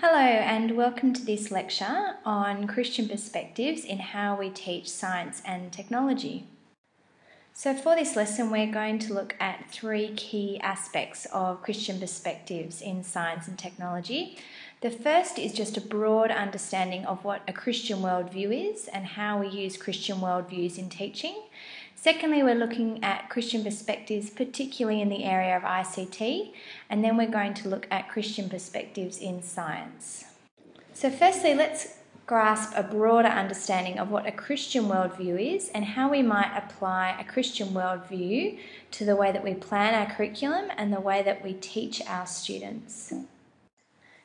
Hello and welcome to this lecture on Christian perspectives in how we teach science and technology. So for this lesson we're going to look at three key aspects of Christian perspectives in science and technology. The first is just a broad understanding of what a Christian worldview is and how we use Christian worldviews in teaching. Secondly, we're looking at Christian perspectives, particularly in the area of ICT, and then we're going to look at Christian perspectives in science. So firstly, let's grasp a broader understanding of what a Christian worldview is and how we might apply a Christian worldview to the way that we plan our curriculum and the way that we teach our students.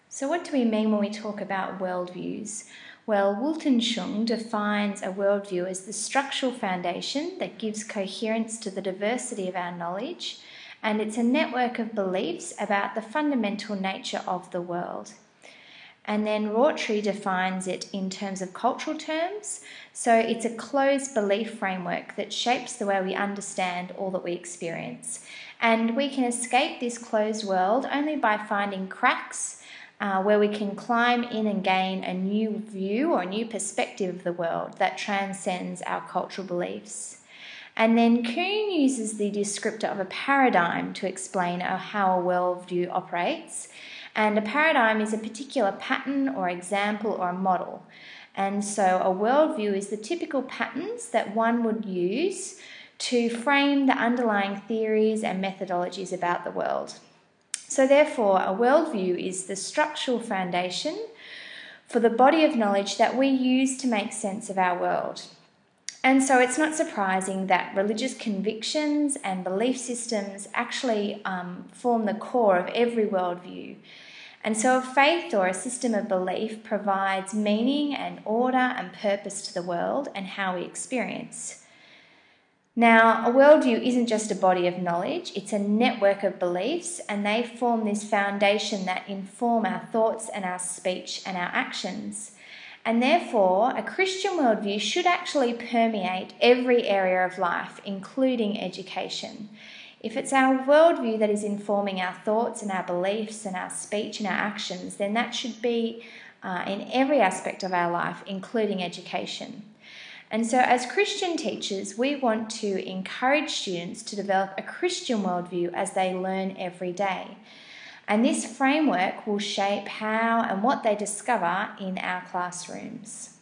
So what do we mean when we talk about worldviews? Well, Wultenschung defines a worldview as the structural foundation that gives coherence to the diversity of our knowledge, and it's a network of beliefs about the fundamental nature of the world. And then Rorty defines it in terms of cultural terms, so it's a closed belief framework that shapes the way we understand all that we experience. And we can escape this closed world only by finding cracks where we can climb in and gain a new view or a new perspective of the world that transcends our cultural beliefs. And then Kuhn uses the descriptor of a paradigm to explain how a worldview operates. And a paradigm is a particular pattern or example or a model. And so a worldview is the typical patterns that one would use to frame the underlying theories and methodologies about the world. So therefore, a worldview is the structural foundation for the body of knowledge that we use to make sense of our world. And so it's not surprising that religious convictions and belief systems actually form the core of every worldview. And so a faith or a system of belief provides meaning and order and purpose to the world and how we experience. Now, a worldview isn't just a body of knowledge, it's a network of beliefs, and they form this foundation that inform our thoughts and our speech and our actions. And therefore, a Christian worldview should actually permeate every area of life, including education. If it's our worldview that is informing our thoughts and our beliefs and our speech and our actions, then that should be in every aspect of our life, including education. And so as Christian teachers, we want to encourage students to develop a Christian worldview as they learn every day. And this framework will shape how and what they discover in our classrooms.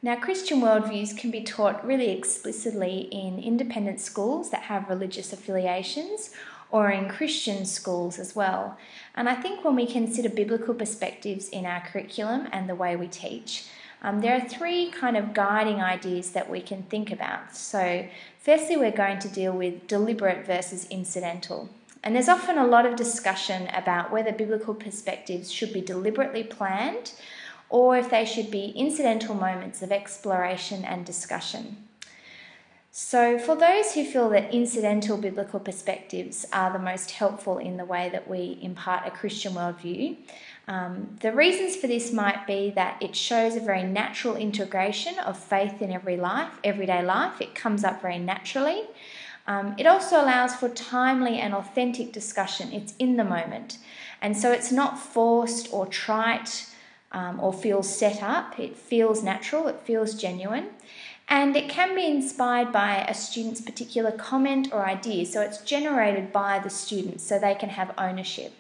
Now, Christian worldviews can be taught really explicitly in independent schools that have religious affiliations or in Christian schools as well. And I think when we consider biblical perspectives in our curriculum and the way we teach, there are three kind of guiding ideas that we can think about. So firstly, we're going to deal with deliberate versus incidental. And there's often a lot of discussion about whether biblical perspectives should be deliberately planned or if they should be incidental moments of exploration and discussion. So for those who feel that incidental biblical perspectives are the most helpful in the way that we impart a Christian worldview, the reasons for this might be that it shows a very natural integration of faith in everyday life. It comes up very naturally. It also allows for timely and authentic discussion. It's in the moment. And so it's not forced or trite or feels set up. It feels natural. It feels genuine. And it can be inspired by a student's particular comment or idea. So it's generated by the students so they can have ownership.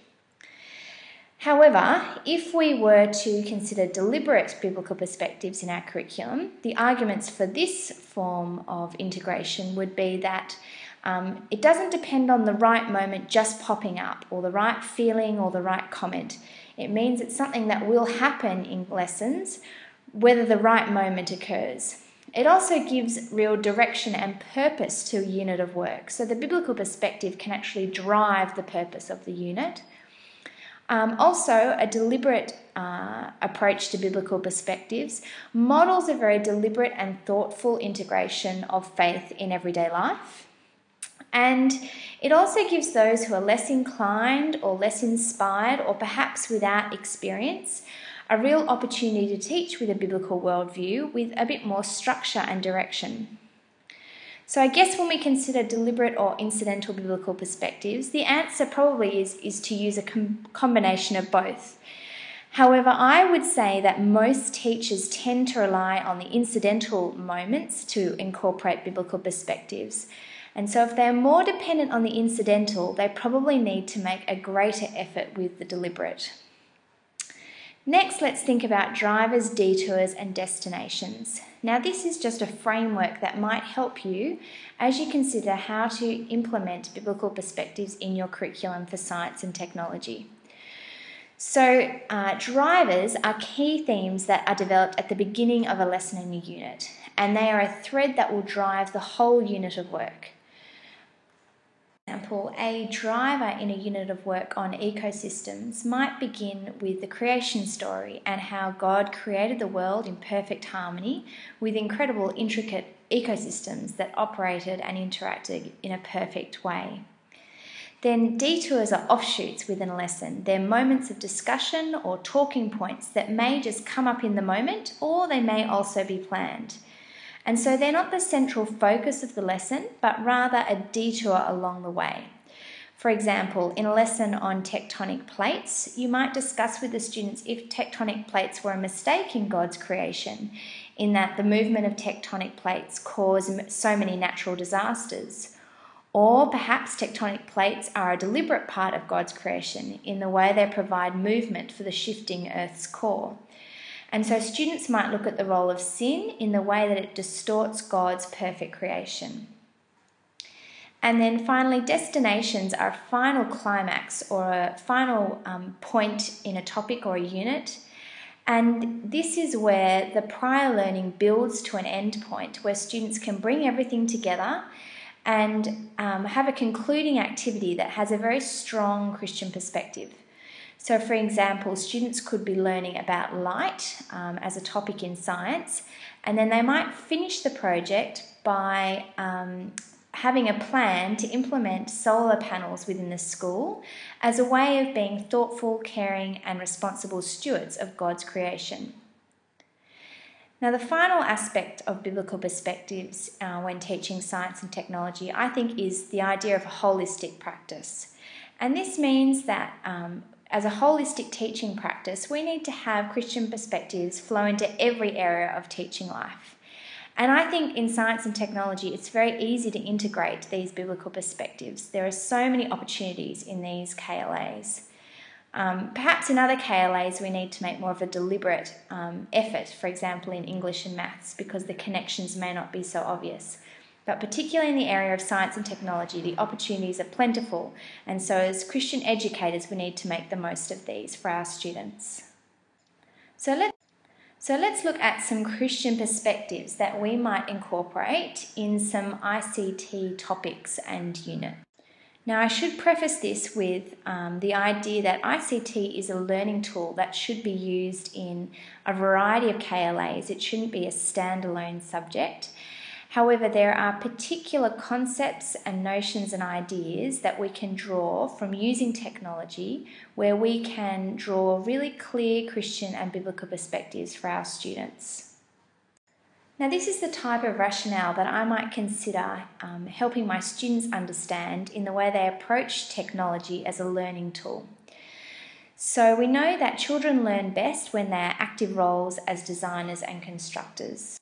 However, if we were to consider deliberate biblical perspectives in our curriculum, the arguments for this form of integration would be that it doesn't depend on the right moment just popping up or the right feeling or the right comment. It means it's something that will happen in lessons whether the right moment occurs. It also gives real direction and purpose to a unit of work. So the biblical perspective can actually drive the purpose of the unit. Also, a deliberate approach to biblical perspectives models a very deliberate and thoughtful integration of faith in everyday life. And it also gives those who are less inclined or less inspired or perhaps without experience a real opportunity to teach with a biblical worldview with a bit more structure and direction. So I guess when we consider deliberate or incidental biblical perspectives, the answer probably is to use a combination of both. However, I would say that most teachers tend to rely on the incidental moments to incorporate biblical perspectives. And so if they're more dependent on the incidental, they probably need to make a greater effort with the deliberate. Next, let's think about drivers, detours, and destinations. Now, this is just a framework that might help you as you consider how to implement biblical perspectives in your curriculum for science and technology. So, drivers are key themes that are developed at the beginning of a lesson in a unit, and they are a thread that will drive the whole unit of work. For example, a driver in a unit of work on ecosystems might begin with the creation story and how God created the world in perfect harmony with incredible, intricate ecosystems that operated and interacted in a perfect way. Then detours are offshoots within a lesson. They're moments of discussion or talking points that may just come up in the moment, or they may also be planned. And so they're not the central focus of the lesson, but rather a detour along the way. For example, in a lesson on tectonic plates, you might discuss with the students if tectonic plates were a mistake in God's creation, in that the movement of tectonic plates caused so many natural disasters. Or perhaps tectonic plates are a deliberate part of God's creation in the way they provide movement for the shifting Earth's core. And so students might look at the role of sin in the way that it distorts God's perfect creation. And then finally, destinations are a final climax or a final point in a topic or a unit. And this is where the prior learning builds to an end point where students can bring everything together and have a concluding activity that has a very strong Christian perspective. So, for example, students could be learning about light as a topic in science, and then they might finish the project by having a plan to implement solar panels within the school as a way of being thoughtful, caring, and responsible stewards of God's creation. Now, the final aspect of biblical perspectives when teaching science and technology, I think, is the idea of a holistic practice. And this means that as a holistic teaching practice, we need to have Christian perspectives flow into every area of teaching life. And I think in science and technology, it's very easy to integrate these biblical perspectives. There are so many opportunities in these KLAs. Perhaps in other KLAs we need to make more of a deliberate effort, for example in English and maths, because the connections may not be so obvious. But particularly in the area of science and technology, the opportunities are plentiful, and so as Christian educators we need to make the most of these for our students. So let's look at some Christian perspectives that we might incorporate in some ICT topics and units. Now, I should preface this with the idea that ICT is a learning tool that should be used in a variety of KLAs. It shouldn't be a standalone subject. However, there are particular concepts and notions and ideas that we can draw from using technology where we can draw really clear Christian and biblical perspectives for our students. Now, this is the type of rationale that I might consider helping my students understand in the way they approach technology as a learning tool. So we know that children learn best when they are active roles as designers and constructors.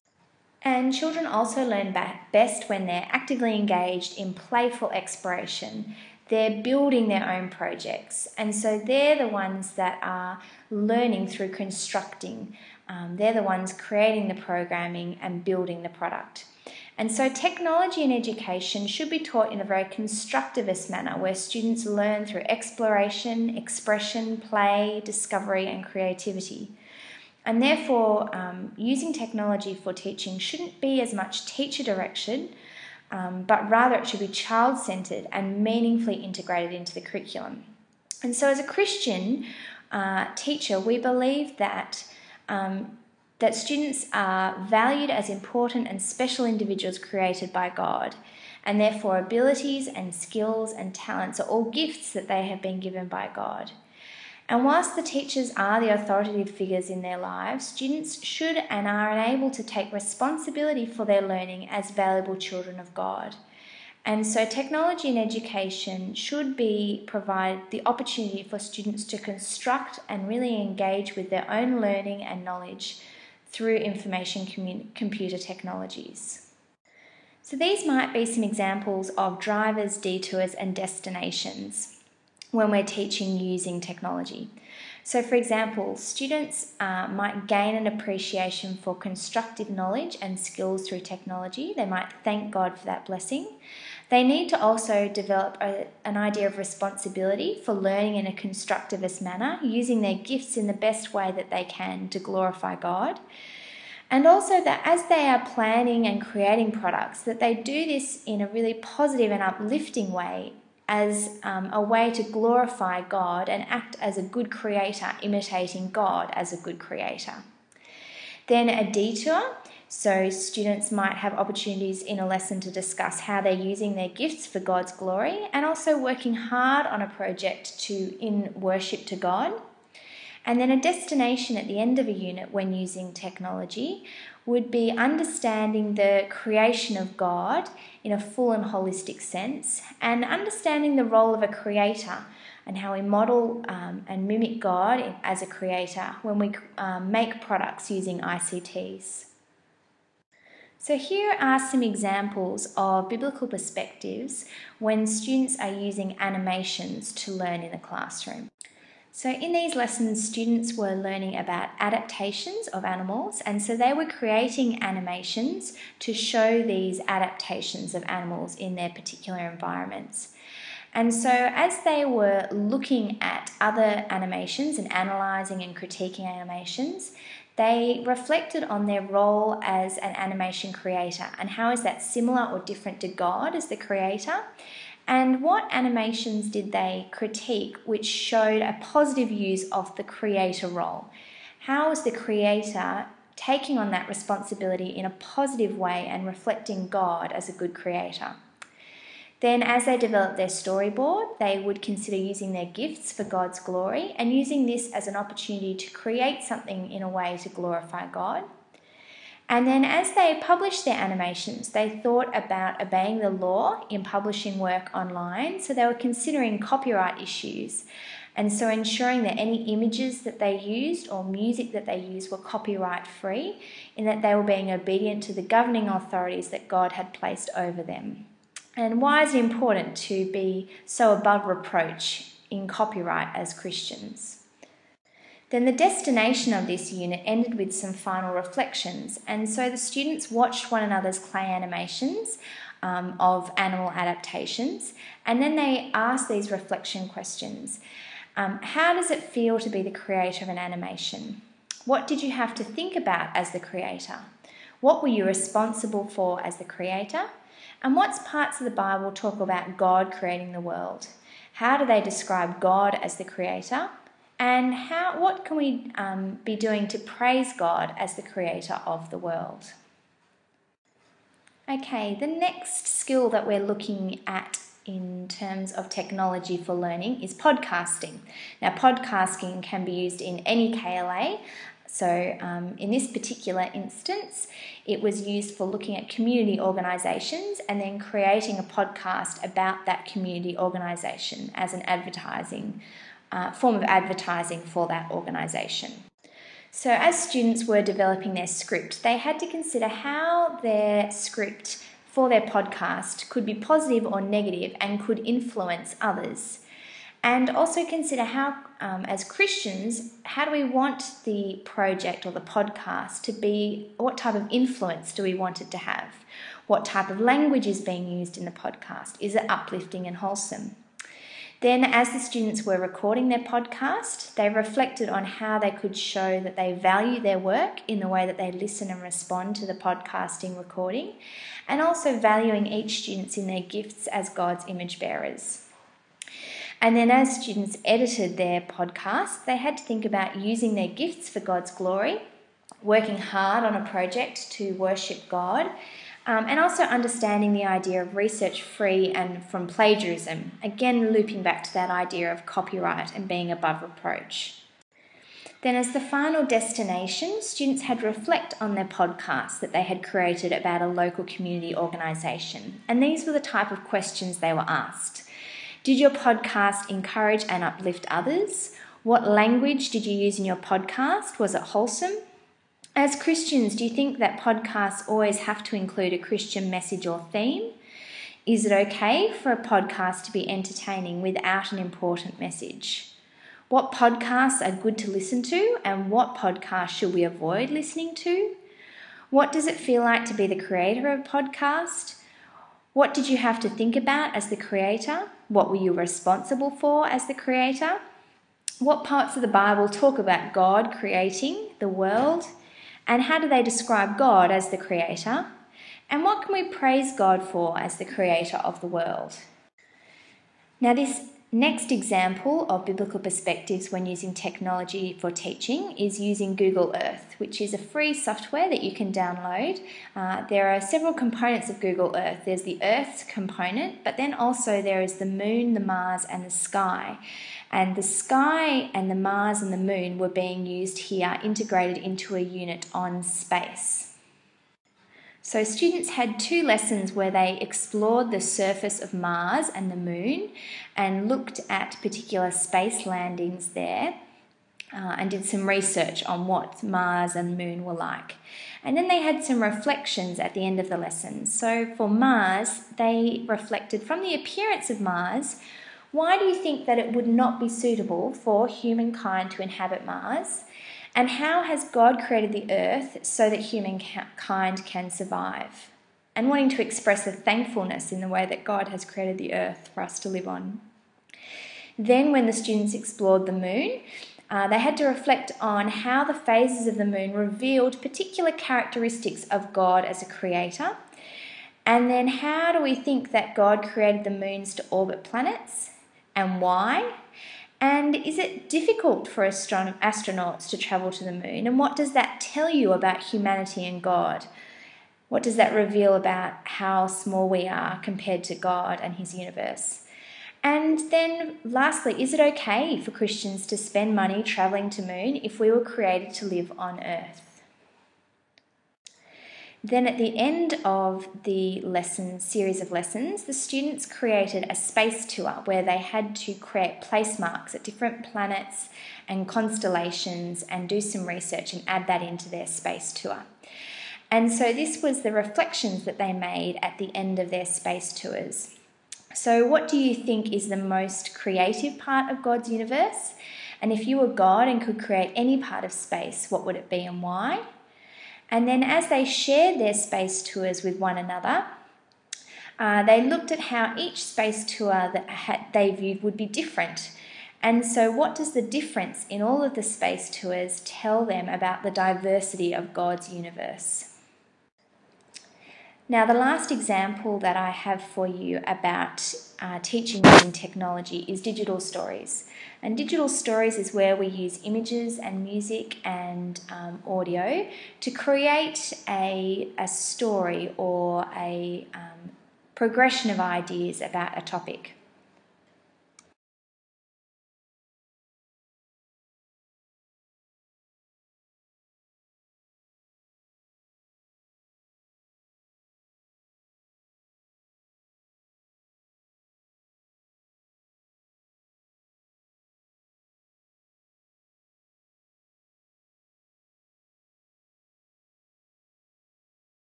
And children also learn best when they're actively engaged in playful exploration. They're building their own projects, and so they're the ones that are learning through constructing. They're the ones creating the programming and building the product. And so technology in education should be taught in a very constructivist manner where students learn through exploration, expression, play, discovery and creativity. And therefore, using technology for teaching shouldn't be as much teacher direction, but rather it should be child-centred and meaningfully integrated into the curriculum. And so as a Christian teacher, we believe that students are valued as important and special individuals created by God, and therefore abilities and skills and talents are all gifts that they have been given by God. And whilst the teachers are the authoritative figures in their lives, students should and are enabled to take responsibility for their learning as valuable children of God. And so technology in education should provide the opportunity for students to construct and really engage with their own learning and knowledge through information computer technologies. So these might be some examples of drivers, detours and destinations when we're teaching using technology. So for example, students might gain an appreciation for constructive knowledge and skills through technology. They might thank God for that blessing. They need to also develop an idea of responsibility for learning in a constructivist manner, using their gifts in the best way that they can to glorify God. And also that as they are planning and creating products, that they do this in a really positive and uplifting way as a way to glorify God and act as a good creator, imitating God as a good creator. Then a detour. So students might have opportunities in a lesson to discuss how they're using their gifts for God's glory and also working hard on a project in worship to God. And then a destination at the end of a unit when using technology would be understanding the creation of God in a full and holistic sense and understanding the role of a creator and how we model and mimic God as a creator when we make products using ICTs. So here are some examples of biblical perspectives when students are using animations to learn in the classroom. So in these lessons, students were learning about adaptations of animals, and so they were creating animations to show these adaptations of animals in their particular environments. And so as they were looking at other animations and analysing and critiquing animations, they reflected on their role as an animation creator and how is that similar or different to God as the creator, and what animations did they critique which showed a positive use of the creator role. How is the creator taking on that responsibility in a positive way and reflecting God as a good creator? Then as they developed their storyboard, they would consider using their gifts for God's glory and using this as an opportunity to create something in a way to glorify God. And then as they published their animations, they thought about obeying the law in publishing work online. So they were considering copyright issues and so ensuring that any images that they used or music that they used were copyright free, in that they were being obedient to the governing authorities that God had placed over them. And why is it important to be so above reproach in copyright as Christians? Then the destination of this unit ended with some final reflections, and so the students watched one another's clay animations of animal adaptations, and then they asked these reflection questions. How does it feel to be the creator of an animation? What did you have to think about as the creator? What were you responsible for as the creator? And what parts of the Bible talk about God creating the world? How do they describe God as the creator? And what can we be doing to praise God as the creator of the world? Okay, the next skill that we're looking at in terms of technology for learning is podcasting. Now, podcasting can be used in any KLA. So in this particular instance, it was used for looking at community organisations and then creating a podcast about that community organisation as an advertising form of advertising for that organisation. So as students were developing their script, they had to consider how their script for their podcast could be positive or negative and could influence others. And also consider how, as Christians, how do we want the project or the podcast to be, what type of influence do we want it to have? What type of language is being used in the podcast? Is it uplifting and wholesome? Then as the students were recording their podcast, they reflected on how they could show that they value their work in the way that they listen and respond to the podcasting recording, and also valuing each student in their gifts as God's image bearers. And then as students edited their podcast, they had to think about using their gifts for God's glory, working hard on a project to worship God, And also understanding the idea of research free and from plagiarism, again looping back to that idea of copyright and being above reproach. Then as the final destination, students had to reflect on their podcasts that they had created about a local community organisation. And these were the type of questions they were asked. Did your podcast encourage and uplift others? What language did you use in your podcast? Was it wholesome? As Christians, do you think that podcasts always have to include a Christian message or theme? Is it okay for a podcast to be entertaining without an important message? What podcasts are good to listen to and what podcasts should we avoid listening to? What does it feel like to be the creator of a podcast? What did you have to think about as the creator? What were you responsible for as the creator? What parts of the Bible talk about God creating the world? And how do they describe God as the creator? And what can we praise God for as the creator of the world? Now, this next example of biblical perspectives when using technology for teaching is using Google Earth, which is a free software that you can download. There are several components of Google Earth. There's the Earth component, but then also there is the moon, the Mars, and the sky. And the sky and the Mars and the moon were being used here, integrated into a unit on space. So students had 2 lessons where they explored the surface of Mars and the moon and looked at particular space landings there and did some research on what Mars and moon were like. And then they had some reflections at the end of the lesson. So for Mars, they reflected from the appearance of Mars, why do you think that it would not be suitable for humankind to inhabit Mars? And how has God created the earth so that humankind can survive? And wanting to express a thankfulness in the way that God has created the earth for us to live on. Then when the students explored the moon, they had to reflect on how the phases of the moon revealed particular characteristics of God as a creator. And then how do we think that God created the moons to orbit planets and why? And is it difficult for astronauts to travel to the moon? And what does that tell you about humanity and God? What does that reveal about how small we are compared to God and his universe? And then lastly, is it okay for Christians to spend money travelling to moon if we were created to live on Earth? Then at the end of the series of lessons, the students created a space tour where they had to create place marks at different planets and constellations and do some research and add that into their space tour. And so this was the reflections that they made at the end of their space tours. So what do you think is the most creative part of God's universe? And if you were God and could create any part of space, what would it be and why? And then as they shared their space tours with one another, they looked at how each space tour that they viewed would be different. And so what does the difference in all of the space tours tell them about the diversity of God's universe? Now, the last example that I have for you about teaching using technology is digital stories. And digital stories is where we use images and music and audio to create a story or a progression of ideas about a topic.